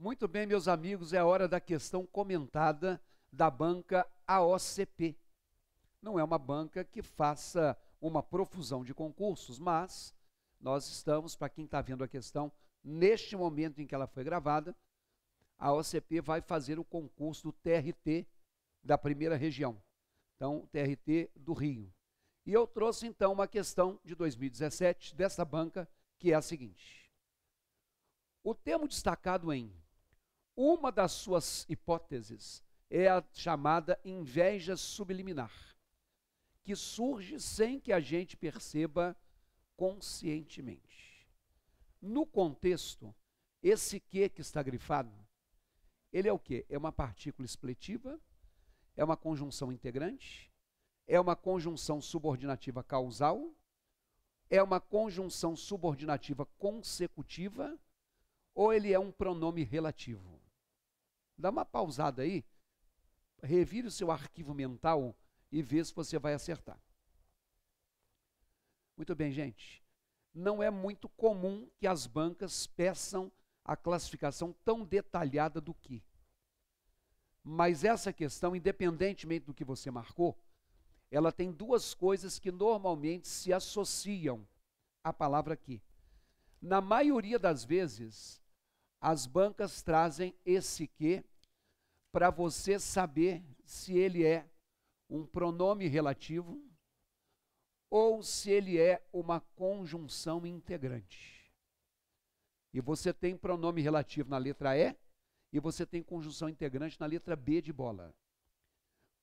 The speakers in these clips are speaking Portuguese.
Muito bem, meus amigos, é a hora da questão comentada da banca AOCP. Não é uma banca que faça uma profusão de concursos, mas nós estamos, para quem está vendo a questão, neste momento em que ela foi gravada, a AOCP vai fazer o concurso do TRT da primeira região, então o TRT do Rio. E eu trouxe então uma questão de 2017 dessa banca, que é a seguinte: o termo destacado em uma das suas hipóteses é a chamada inveja subliminar, que surge sem que a gente perceba conscientemente. No contexto, esse que está grifado, ele é o quê? É uma partícula expletiva, é uma conjunção integrante, é uma conjunção subordinativa causal, é uma conjunção subordinativa consecutiva, ou ele é um pronome relativo? Dá uma pausada aí, revire o seu arquivo mental e vê se você vai acertar. Muito bem, gente. Não é muito comum que as bancas peçam a classificação tão detalhada do que. Mas essa questão, independentemente do que você marcou, ela tem duas coisas que normalmente se associam à palavra que. Na maioria das vezes, as bancas trazem esse que para você saber se ele é um pronome relativo ou se ele é uma conjunção integrante. E você tem pronome relativo na letra E e você tem conjunção integrante na letra B de bola.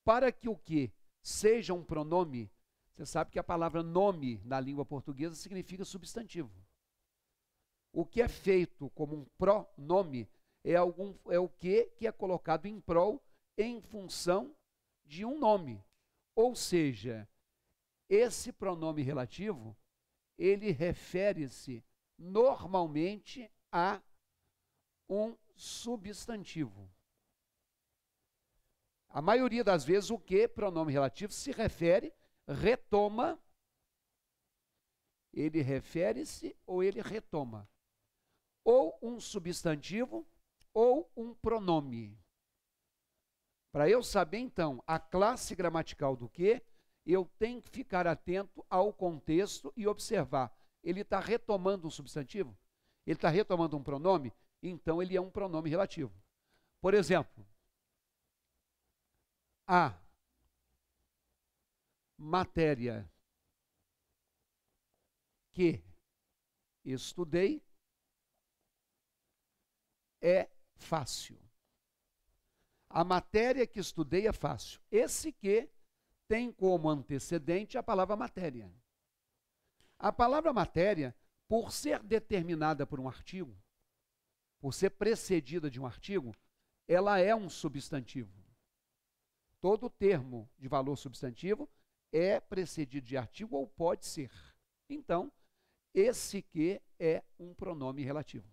Para que o que seja um pronome, você sabe que a palavra nome na língua portuguesa significa substantivo. O que é feito como um pronome é o que é colocado em prol em função de um nome. Ou seja, esse pronome relativo, ele refere-se normalmente a um substantivo. A maioria das vezes o que, pronome relativo, se refere, retoma, ele refere-se ou ele retoma. Ou um substantivo ou um pronome. Para eu saber, então, a classe gramatical do que, eu tenho que ficar atento ao contexto e observar. Ele está retomando um substantivo? Ele está retomando um pronome? Então, ele é um pronome relativo. Por exemplo, a matéria que estudei é fácil. A matéria que estudei é fácil. Esse que tem como antecedente a palavra matéria. A palavra matéria, por ser determinada por um artigo, por ser precedida de um artigo, ela é um substantivo. Todo termo de valor substantivo é precedido de artigo ou pode ser. Então, esse que é um pronome relativo.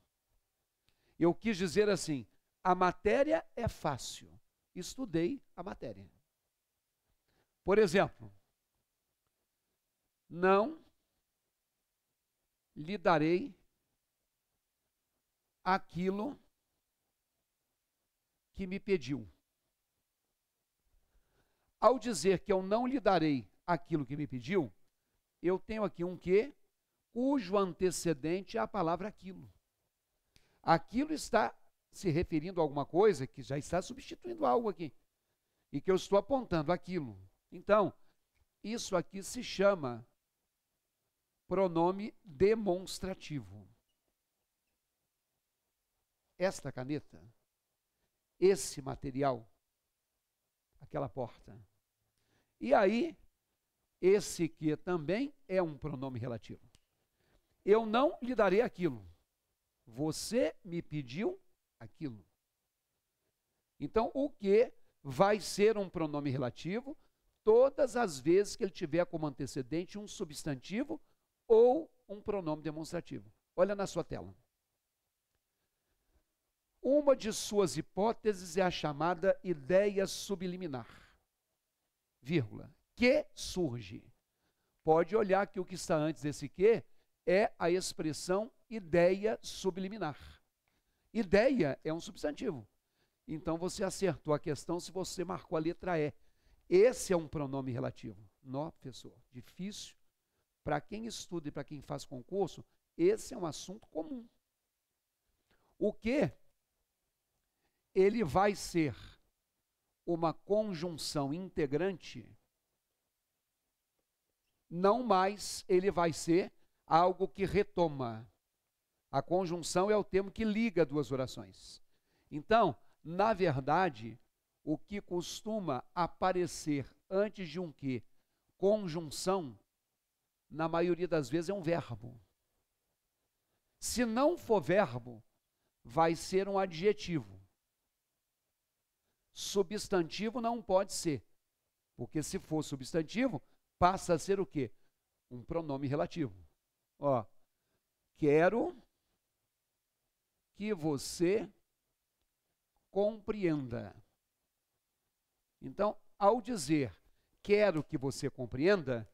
Eu quis dizer assim: a matéria é fácil. Estudei a matéria. Por exemplo, não lhe darei aquilo que me pediu. Ao dizer que eu não lhe darei aquilo que me pediu, eu tenho aqui um que, cujo antecedente é a palavra aquilo. Aquilo está se referindo a alguma coisa que já está substituindo algo aqui. E que eu estou apontando aquilo. Então, isso aqui se chama pronome demonstrativo. Esta caneta, esse material, aquela porta. E aí, esse que também é um pronome relativo. Eu não lhe darei aquilo. Você me pediu aquilo. Então, o que vai ser um pronome relativo todas as vezes que ele tiver como antecedente um substantivo ou um pronome demonstrativo. Olha na sua tela. Uma de suas hipóteses é a chamada ideia subliminar, vírgula, que surge. Pode olhar que o que está antes desse que é a expressão ideia subliminar. Ideia é um substantivo. Então você acertou a questão se você marcou a letra E. Esse é um pronome relativo. Não, professor, difícil. Para quem estuda e para quem faz concurso, esse é um assunto comum. O que? Ele vai ser uma conjunção integrante, não mais ele vai ser algo que retoma. A conjunção é o termo que liga duas orações. Então, na verdade, o que costuma aparecer antes de um que, conjunção, na maioria das vezes é um verbo. Se não for verbo, vai ser um adjetivo. Substantivo não pode ser, porque se for substantivo, passa a ser o quê? Um pronome relativo. Ó, quero que você compreenda. Então, ao dizer quero que você compreenda,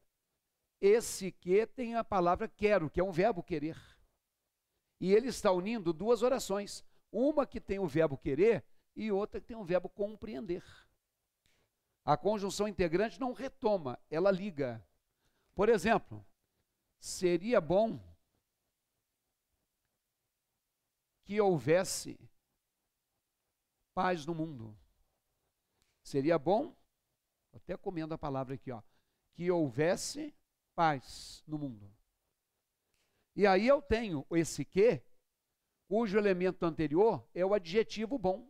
esse que tem a palavra quero, que é um verbo querer. E ele está unindo duas orações, uma que tem o verbo querer e outra que tem o verbo compreender. A conjunção integrante não retoma, ela liga. Por exemplo, seria bom que houvesse paz no mundo. Seria bom, até comendo a palavra aqui, ó, que houvesse paz no mundo. E aí eu tenho esse que, cujo elemento anterior é o adjetivo bom.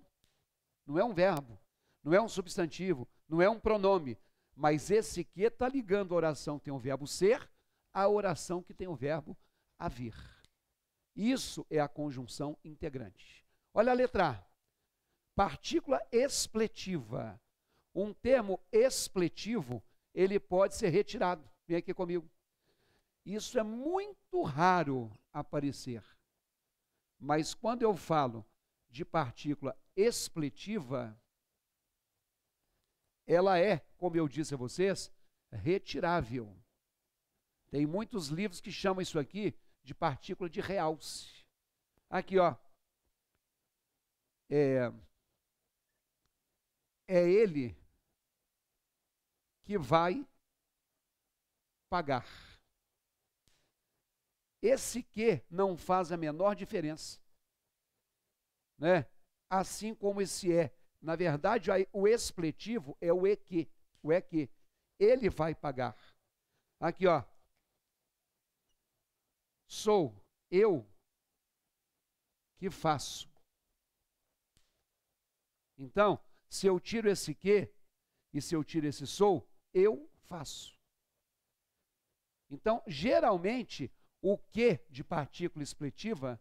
Não é um verbo, não é um substantivo, não é um pronome, mas esse que está ligando a oração que tem o verbo ser, à oração que tem o verbo haver. Isso é a conjunção integrante. Olha a letra A. Partícula expletiva. Um termo expletivo, ele pode ser retirado. Vem aqui comigo. Isso é muito raro aparecer. Mas quando eu falo de partícula expletiva, ela é, como eu disse a vocês, retirável. Tem muitos livros que chamam isso aqui de partícula de realce. Aqui, ó. É ele que vai pagar. Esse que não faz a menor diferença, né? Assim como esse é. Na verdade, o expletivo é o que. O é que. Ele vai pagar. Aqui, ó. Sou eu que faço. Então, se eu tiro esse que e se eu tiro esse sou, eu faço. Então, geralmente, o que de partícula expletiva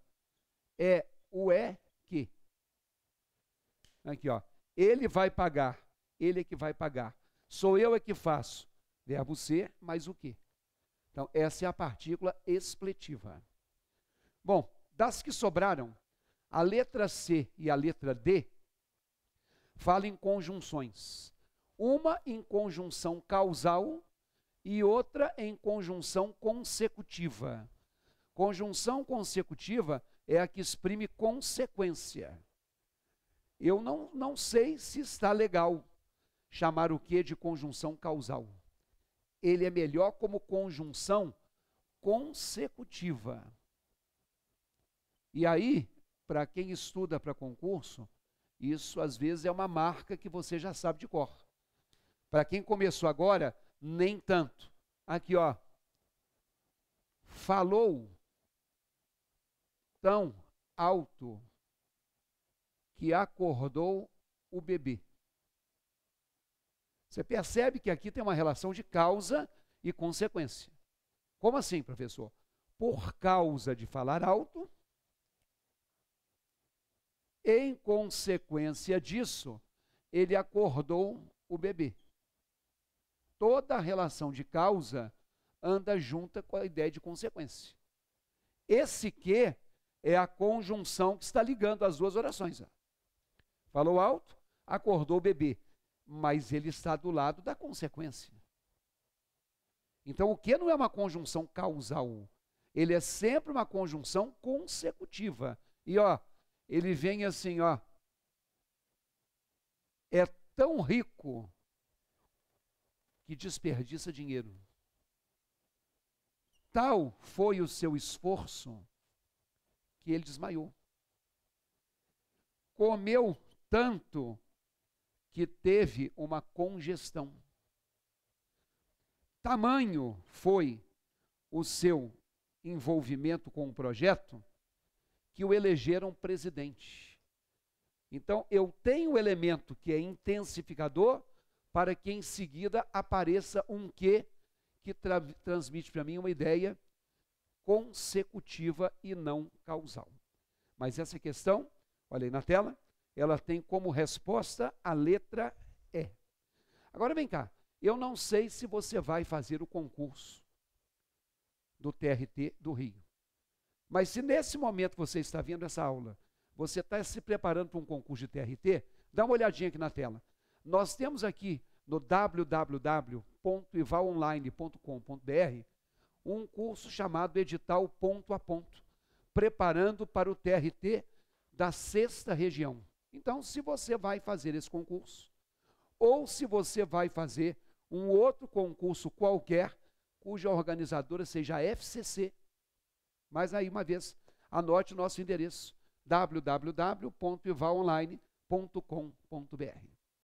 é o é que. Aqui, ó. Ele vai pagar. Ele é que vai pagar. Sou eu é que faço. Verbo ser mais o que. Então, essa é a partícula expletiva. Bom, das que sobraram, a letra C e a letra D falam em conjunções. Uma em conjunção causal e outra em conjunção consecutiva. Conjunção consecutiva é a que exprime consequência. Eu não sei se está legal chamar o que de conjunção causal. Ele é melhor como conjunção consecutiva. E aí, para quem estuda para concurso, isso às vezes é uma marca que você já sabe de cor. Para quem começou agora, nem tanto. Aqui, ó. Falou tão alto que acordou o bebê. Você percebe que aqui tem uma relação de causa e consequência. Como assim, professor? Por causa de falar alto, em consequência disso, ele acordou o bebê. Toda a relação de causa anda junta com a ideia de consequência. Esse que é a conjunção que está ligando as duas orações. Falou alto, acordou o bebê. Mas ele está do lado da consequência. Então, o que não é uma conjunção causal? Ele é sempre uma conjunção consecutiva. E, ó, ele vem assim, ó, é tão rico que desperdiça dinheiro. Tal foi o seu esforço que ele desmaiou. Comeu tanto que teve uma congestão. Tamanho foi o seu envolvimento com o projeto que o elegeram presidente. Então, eu tenho um elemento que é intensificador para que em seguida apareça um que transmite para mim uma ideia consecutiva e não causal. Mas essa questão, olha aí na tela, ela tem como resposta a letra E. Agora vem cá, eu não sei se você vai fazer o concurso do TRT do Rio. Mas se nesse momento você está vendo essa aula, você está se preparando para um concurso de TRT, dá uma olhadinha aqui na tela. Nós temos aqui no www.ivalonline.com.br um curso chamado Edital Ponto a Ponto, preparando para o TRT da 6ª região. Então, se você vai fazer esse concurso, ou se você vai fazer um outro concurso qualquer, cuja organizadora seja a FCC, mas aí, uma vez, anote o nosso endereço, www.ivalonline.com.br.